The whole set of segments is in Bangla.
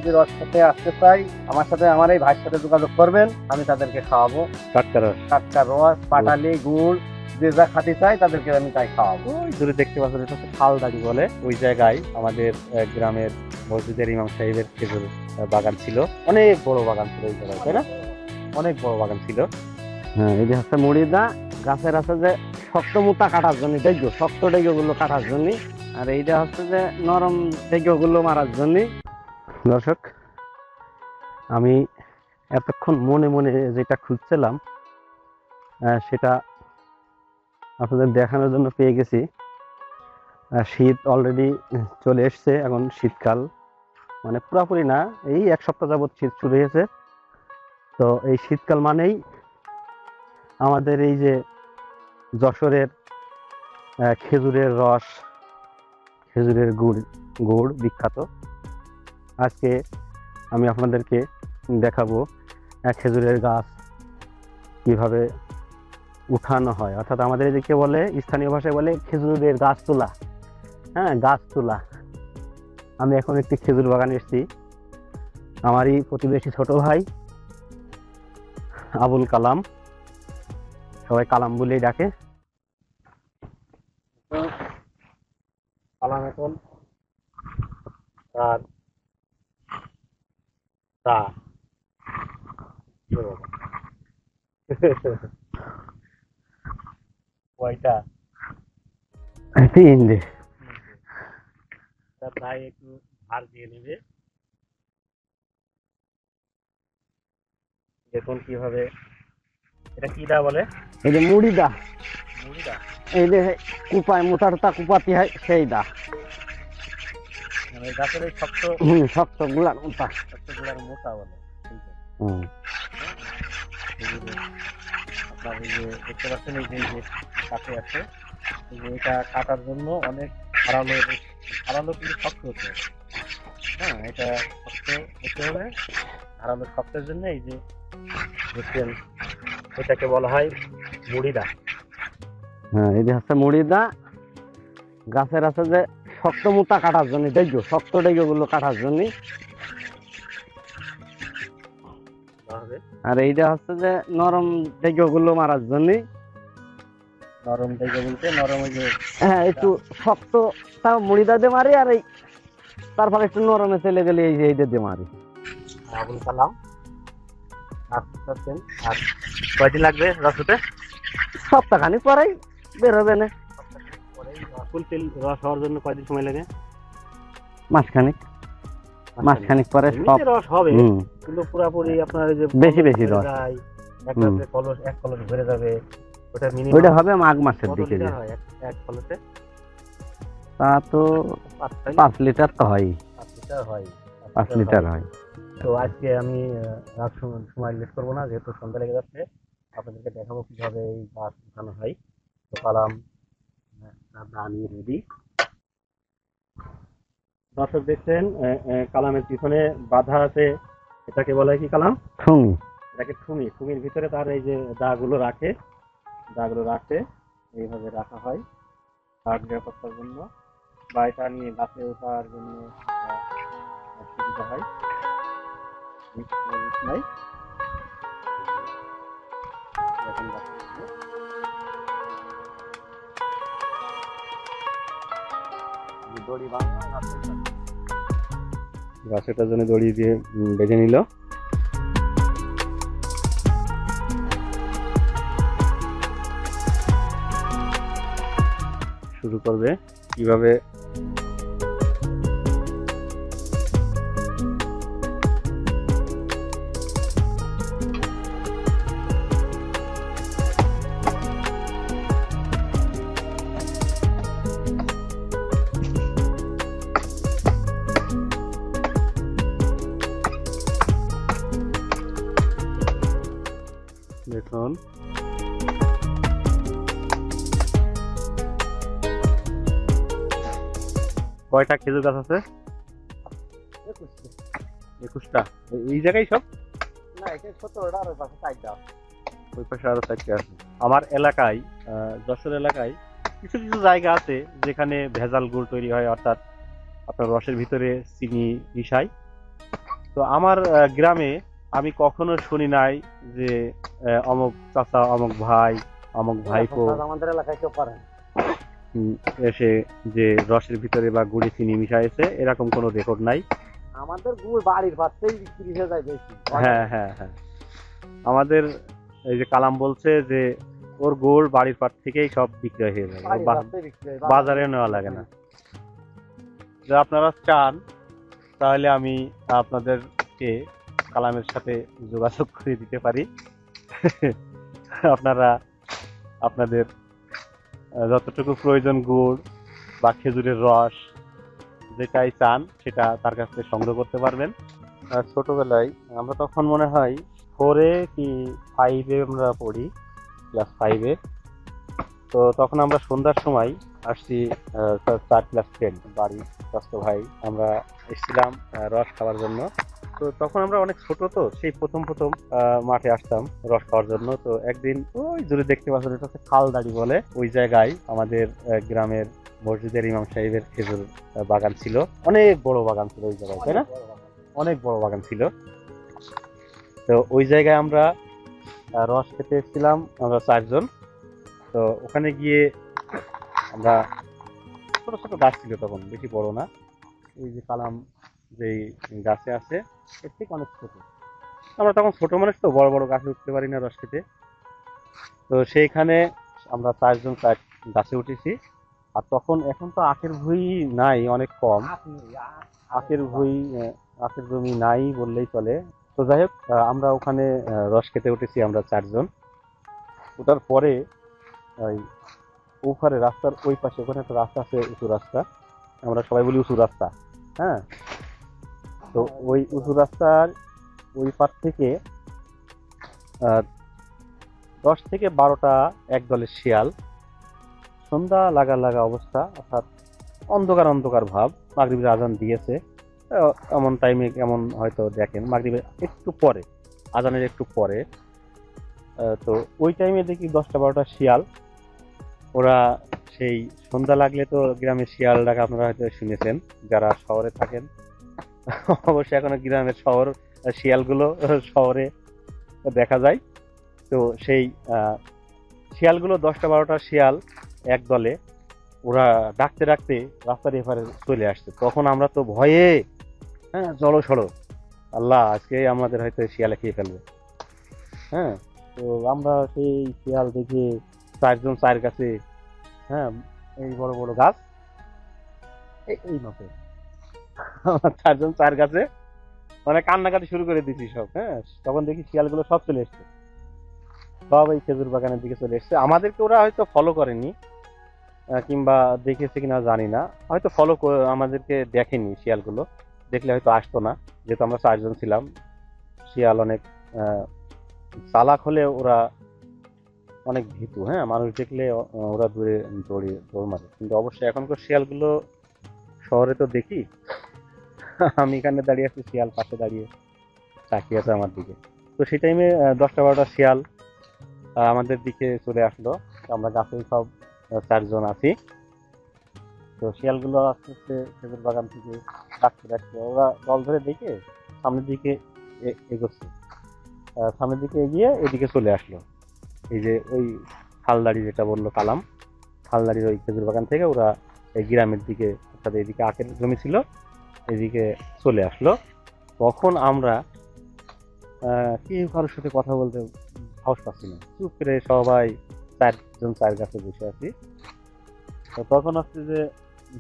যদি রস খেতে আসতে চাই আমার সাথে, আমার এই ভাইয়ের সাথে যোগাযোগ করবেন, আমি তাদেরকে খাওয়াবো। টাটকা রস, টাটকা রস, পাটালি, গুড়, যে যা খাতে চাই তাদেরকে আমি তাই খাওয়াবো। ওই দূরে দেখতে পাচ্ছেন এটা হচ্ছে খালদাড়ি বলে, ওই জায়গায় আমাদের গ্রামের মসজিদের ইমাম সাহেবের খেজুর বাগান ছিল, অনেক বড় বাগান ছিল ওই জায়গায়, তাই না? অনেক বড় বাগান ছিল। হ্যাঁ, এই যে হচ্ছে মুড়িদা, গাছের আছে যে শক্ত মোটা কাটার জন্য, দেখো শক্ত ডেগো গুলো কাটার জন্য, আর এইটা হচ্ছে যে নরম ডেগো গুলো মারার জন্য। দর্শক, আমি এতক্ষণ মনে মনে যেটা খুঁজছিলাম সেটা আপনাদের দেখানোর জন্য পেয়ে গেছি। শীত অলরেডি চলে এসছে, এখন শীতকাল, মানে পুরোপুরি না, এই এক সপ্তাহ যাবৎ শীত শুরু হয়েছে। তো এই শীতকাল মানেই আমাদের এই যে যশোরের খেজুরের রস, খেজুরের গুড় বিখ্যাত। আজকে আমি আপনাদেরকে দেখাবো খেজুরের গাছ কিভাবে উঠানো হয়, অর্থাৎ আমাদের এদিকে বলে, স্থানীয় ভাষায় বলে খেজুরের গাছ তোলা। হ্যাঁ, গাছ তোলা। আমি এখন একটি খেজুর বাগানে এসেছি, আমারই প্রতিবেশী ছোট ভাই আবুল কালাম, সবাই কালাম বলেই ডাকে। কালাম এখন আর তা কয়টা তিনটে। তাই একটু ধার দিয়ে নেবে, দেখুন কিভাবে। এটা কি দা বলে? এই যে মুড়িদা, মুড়িদা, এই যে কুপায় মোটাটা কুপাতি হয় সেই দা। মানে গাছের এই শক্ত শক্ত গুলার মোটা। শক্ত গুলার মোটা বলে। আপনার এই যে দেখতে পাচ্ছেন, এই যে কাছে আছে, এই যে এটা কাটার জন্য অনেক ধারালো, ধারালো কিন্তু শক্ত হতে হবে। হ্যাঁ, এটা শক্ত হতে হবে, ধারালো শক্তের জন্য এই যে দেখছেন, এটাকে বলা হয় মুড়িদা। হ্যাঁ, এই যে হচ্ছে মুড়িদা, গাছের আছে যে শক্ত মোটা কাটার জন্য, দেখো শক্ত ডেগো গুলো কাটার জন্য। আর এইটা হচ্ছে যে নরম ডেগো গুলো মারার জন্য। নরম ডেগো বলতে নরম, ওই যে হ্যাঁ, একটু শক্ত তাও মুড়িদা দিয়ে মারি, আর এই তারপরে একটু নরমে চলে গেলে এই যে এইটা দিয়ে মারি। আবুল কালাম। আর কয়দিন লাগবে রস হতে? সপ্তাহখানিক পরেই বের হবে না। ফুলফিল রস হওয়ার জন্য কয়দিন সময় লাগে? মাসখানিক পরে সব রস হবে, কিন্তু পুরোপুরি আপনার যে বেশি বেশি রস একটা কলস, এক কলস ভরে যাবে, ওটা মিনিমাম ওইটা হবে মাঘ মাসের দিকে। এক কলসে তা তো 5 লিটার তো হয়। 5 লিটার হয়, 5 লিটার হয়। তো আজকে আমি সময় লেট করবো না, যেহেতু সন্ধ্যা লেগে যাচ্ছে, আপনাদেরকে দেখাবো কিভাবে এই গাছ উঠানো হয়। তো কালাম নিয়ে রেডি। দর্শক দেখছেন, কালামের পিছনে বাধা আছে, এটাকে বলা হয় কি কালাম? ঠুঙি। এটাকে ঠুঙি। ঠুঙির ভিতরে তার এই যে দাগুলো রাখে, এইভাবে রাখা হয় তার নিরাপত্তার জন্য, বা এটা নিয়ে গাছে ওঠার জন্য সুবিধা হয়। গাছেটার জন্য দড়ি দিয়ে বেঁধে নিল। শুরু করবে কিভাবে দেখুন। কয়টা খেজুর গাছ আছে? 21টা। এই জায়গায় সব? না, এটা 17টা, আর ওই পাশে 4টা। ওই পাশে আরো 4টা আছে। আমার এলাকায়, যশোর এলাকায় কিছু কিছু জায়গা আছে যেখানে ভেজাল গুড় তৈরি হয়, অর্থাৎ আপনার রসের ভিতরে চিনি মিশায়, তো আমার গ্রামে আমি কখনো শুনি নাই যে অমুক চাচা, অমুক ভাই, অমুক ভাইপো আমাদের এলাকায় কেউ করে না। উম, এসে যে রসের ভিতরে বা গুড়ি চিনি মিশাইছে, এরকম কোনো রেকর্ড নাই। আমাদের গুড় বাড়ির পাশেই বিক্রি হয়ে যায় বেশি। হ্যাঁ হ্যাঁ হ্যাঁ, আমাদের এই যে কালাম বলছে যে ওর গুড় বাড়ির পাট থেকেই সব বিক্রয় হয়ে যাবে, বাড়ির বা- পাশেই বিক্রি হয়, বাজারে নেওয়া লাগে না। যদি আপনারা চান তাহলে আমি আপনাদেরকে কালামের সাথে যোগাযোগ করে দিতে পারি। আপনারা আপনাদের যতটুকু প্রয়োজন গুড় বা খেজুরের রস যেটাই চান সেটা তার কাছ থেকে সংগ্রহ করতে পারবেন। ছোটবেলায় আমরা তখন মনে হয় 4-এ কি 5-এ আমরা পড়ি, ক্লাস 5-এ। তো তখন আমরা সন্ধ্যার সময় আসছি 4 ক্লাস 10 বাড়ি স্বাস্থ্য ভাই, আমরা এসেছিলাম রস খাওয়ার জন্য। তো তখন আমরা অনেক ছোট, তো সেই প্রথম প্রথম মাঠে আসতাম রস খাওয়ার জন্য। তো একদিন ওই দূরে দেখতে পাচ্ছেন, এটা হচ্ছে খালদাড়ি বলে, ওই জায়গায় আমাদের গ্রামের মসজিদের ইমাম সাহেবের খেজুর বাগান ছিল, অনেক বড় বাগান ছিল ওই জায়গায়, তাই না? অনেক বড় বাগান ছিল। তো ওই জায়গায় আমরা রস খেতে এসেছিলাম, আমরা 4 জন। তো ওখানে গিয়ে আমরা, ছোট ছোট গাছ ছিল তখন, বেশি বড় না, এই যে কালাম যেই গাছে আছে এর থেকে অনেক ছোট। আমরা তখন ছোট মানুষ, তো বড় বড় গাছে উঠতে পারি না রস খেতে। তো সেইখানে আমরা 4 জন গাছে উঠেছি। আর তখন, এখন তো আখের ভুঁই নাই, অনেক কম আখের ভুঁই, আখের জমি নাই বললেই চলে। তো যাই হোক, আমরা ওখানে রস খেতে উঠেছি আমরা 4 জন। ওঠার পরে ওই ওখানে রাস্তার ওই পাশে, ওখানে একটা রাস্তা আছে, উঁচু রাস্তা, আমরা সবাই বলি উঁচু রাস্তা। হ্যাঁ, তো ওই উঁচু রাস্তার ওই পার থেকে 10 থেকে 12টা এক দলের শিয়াল, সন্ধ্যা লাগা লাগা অবস্থা, অর্থাৎ অন্ধকার অন্ধকার ভাব, মাগরিবের আজান দিয়েছে এমন টাইমে, এমন হয়তো দেখেন মাগরিবের একটু পরে, আজানের একটু পরে। তো ওই টাইমে দেখি 10টা 12টা শিয়াল, ওরা সেই সন্ধ্যা লাগলে তো গ্রামের শিয়াল ডাকা আপনারা হয়তো শুনেছেন যারা শহরে থাকেন। অবশ্যই এখনো গ্রামের শিয়ালগুলো শহরে দেখা যায়। তো সেই শিয়ালগুলো 10টা 12টা শিয়াল এক দলে, ওরা ডাকতে ডাকতে রাস্তার এপারে চলে আসছে। তখন আমরা তো ভয়ে, হ্যাঁ, জড়সড়, আল্লাহ আজকে আমাদের হয়তো শিয়ালে খেয়ে ফেলবে। হ্যাঁ, তো আমরা সেই শিয়াল দেখে 4 জন 4 গাছে, হ্যাঁ, এই বড় বড় গাছ, এই মাপে, আমরা 4 জন 4 গাছে মানে কান্নাকাটি শুরু করে দিচ্ছি সব। হ্যাঁ, তখন দেখি শিয়ালগুলো সব চলে এসছে, সব এই খেজুর বাগানের দিকে চলে এসছে। আমাদেরকে ওরা হয়তো ফলো করেনি, কিংবা দেখেছে কিনা জানি না, হয়তো আমাদেরকে দেখেনি শিয়ালগুলো, দেখলে হয়তো আসতো না, যেহেতু আমরা 4 জন ছিলাম। শিয়াল অনেক চালাক হলে ওরা অনেক ভীতু। হ্যাঁ, মানুষ দেখলে ওরা দৌড় মারে। কিন্তু অবশ্যই এখনকার শিয়ালগুলো শহরে তো দেখি, আমি এখানে দাঁড়িয়ে আছি, শিয়াল পাশে দাঁড়িয়ে তাকিয়ে আছে আমার দিকে। তো সেই টাইমে 10টা 12টা শিয়াল আমাদের দিকে চলে আসলো। আমরা গাছে সব 4 জন আছি। তো শিয়ালগুলো আস্তে আস্তে খেজুর বাগান থেকে ডাকতে ডাকতে ওরা দল ধরে দেখে সামনের দিকে এগোচ্ছে। সামনের দিকে এগিয়ে এদিকে চলে আসলো। এই যে ওই খালদাড়ি যেটা বললো কালাম, খালদাড়ির ওই খেজুর বাগান থেকে ওরা এই গ্রামের দিকে, অর্থাৎ এদিকে আখের জমি ছিল, এদিকে চলে আসলো। তখন আমরা কেউ কারোর সাথে কথা বলতে সাহস পাচ্ছি না, চুপ করে সবাই 4 জন 4 গাছে বসে আছি। তো তখন হচ্ছে যে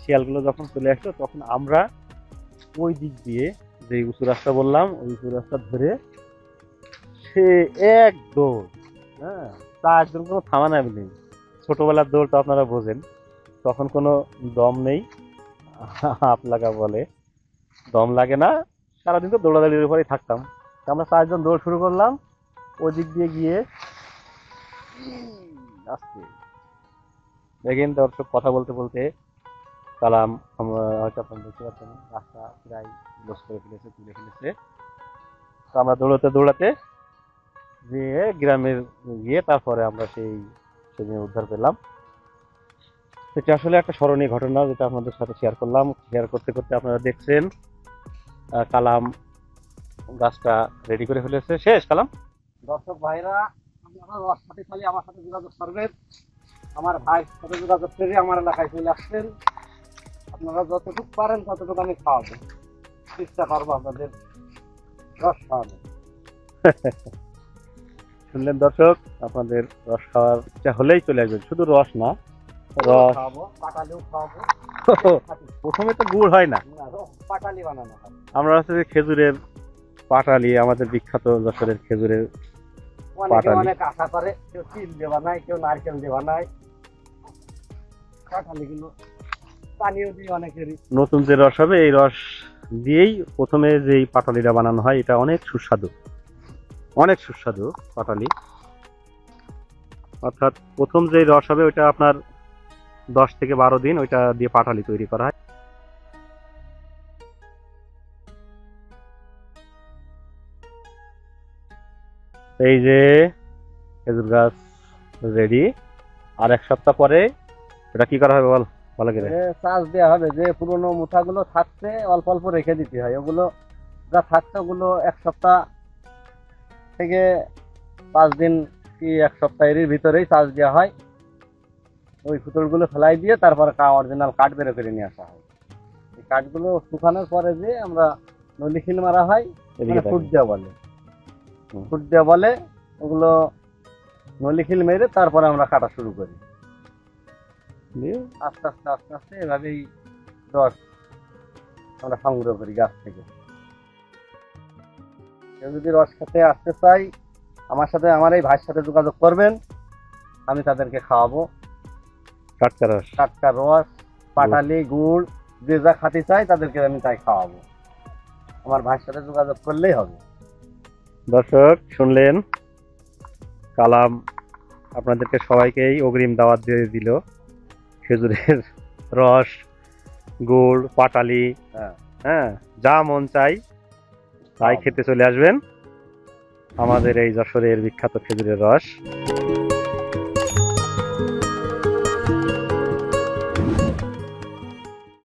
শিয়ালগুলো যখন চলে আসলো, তখন আমরা ওই দিক দিয়ে, যে উঁচু রাস্তা বললাম, ওই উঁচু রাস্তা ধরে সে এক দৌড়। হ্যাঁ, 4 জন, কোনো থামানাবি নেই। ছোটবেলার দৌড় তো আপনারা বোঝেন, তখন কোনো দম নেই, হাত লাগা বলে, দম লাগে না, সারাদিন তো দৌড়াদৌড়ির উপরেই থাকতাম। আমরা 4 জন দৌড় শুরু করলাম ওই দিক দিয়ে গিয়ে। আসছে দেখেন দর্শক, কথা বলতে বলতে কালাম, আমরা হয়তো আপনারা দেখতে পাচ্ছেন, রাস্তা প্রায় ক্লোজ করে ফেলেছে, তুলে ফেলেছে। তো আমরা দৌড়াতে দৌড়াতে গিয়ে গ্রামের গিয়ে তারপরে আমরা সেদিন উদ্ধার পেলাম। সেটা আসলে একটা স্মরণীয় ঘটনা, যেটা আপনাদের সাথে শেয়ার করলাম। শেয়ার করতে করতে আপনারা দেখছেন কালাম গাছটা রেডি করে ফেলেছে। শেষ কালাম। দর্শক ভাইরা, আপনারা রস সাথে খালি আমার সাথে যোগাযোগ করবেন। আমার ভাই সাথে যোগাযোগ করে আমার এলাকায় চলে আসছেন। আপনারা যতটুকু পারেন ততটুকু আমি খাওয়াবো, চেষ্টা করবো আপনাদের রস খাওয়াবো। শুনলেন দর্শক, আপনাদের রস খাওয়ার ইচ্ছা হলেই চলে আসবেন। শুধু রস না, রস খাওয়াবো, পাটালিও খাওয়াবো। প্রথমে তো গুড় হয় না, না, রস পাটালি বানানো হয়। আমরা হচ্ছে যে খেজুরের পাটালি, আমাদের বিখ্যাত যশোরের খেজুরের অনেকে পাটালি। অনেক আশা করে, কেউ তিল দিয়ে বানায়, কেউ নারকেল দিয়ে বানায়। পাটালি গুলো পানিও দিয়ে অনেকেরই। নতুন যে রস হবে এই রস দিয়েই প্রথমে যেই পাটালিটা বানানো হয় এটা অনেক সুস্বাদু, অনেক সুস্বাদু পাটালি। অর্থাৎ প্রথম যেই রস হবে ওইটা আপনার 10 থেকে 12 দিন ওইটা দিয়ে পাটালি তৈরি করা হয়। এই যে খেজুর গাছ রেডি। আর 1 সপ্তাহ পরে এটা কি করা হবে বল, ভালো করে। চাষ দেওয়া হবে। যে পুরোনো মুঠাগুলো থাকছে অল্প অল্প রেখে দিতে হয়, ওগুলো যা থাকছে ওগুলো 1 সপ্তাহ থেকে 5 দিন কি 1 সপ্তাহের ভিতরেই চাষ দেওয়া হয়। ওই পুতুলগুলো ফেলাই দিয়ে তারপরে অরিজিনাল কাঠ বের করে নিয়ে আসা হয়। এই কাঠগুলো শুকানোর পরে যে আমরা নলিখিল মারা হয়, এদিকে ফুট তাকিয়ে। দেওয়া বলে, হুম। ফুট দেওয়া বলে। ওগুলো নলিখিল মেরে তারপরে আমরা কাটা শুরু করি। দিয়ে আস্তে আস্তে আস্তে আস্তে এভাবেই রস আমরা সংগ্রহ করি গাছ থেকে। কেউ যদি রস খেতে আসতে চাই, আমার সাথে, আমার এই ভাইয়ের সাথে যোগাযোগ করবেন। আমি তাদেরকে খাওয়াবো টাটকা রস। টাটকা রস, পাটালি, গুড়, যে যা খাতে চাই তাদেরকে আমি তাই খাওয়াবো। আমার ভাইয়ের সাথে যোগাযোগ করলেই হবে। দর্শক শুনলেন, কালাম আপনাদেরকে সবাইকেই অগ্রিম দাওয়াত দিয়ে দিল। খেজুরের রস, গুড়, পাটালি, হ্যাঁ, হ্যাঁ, যা মন চাই তাই খেতে চলে আসবেন আমাদের এই যশোরের বিখ্যাত খেজুরের রস।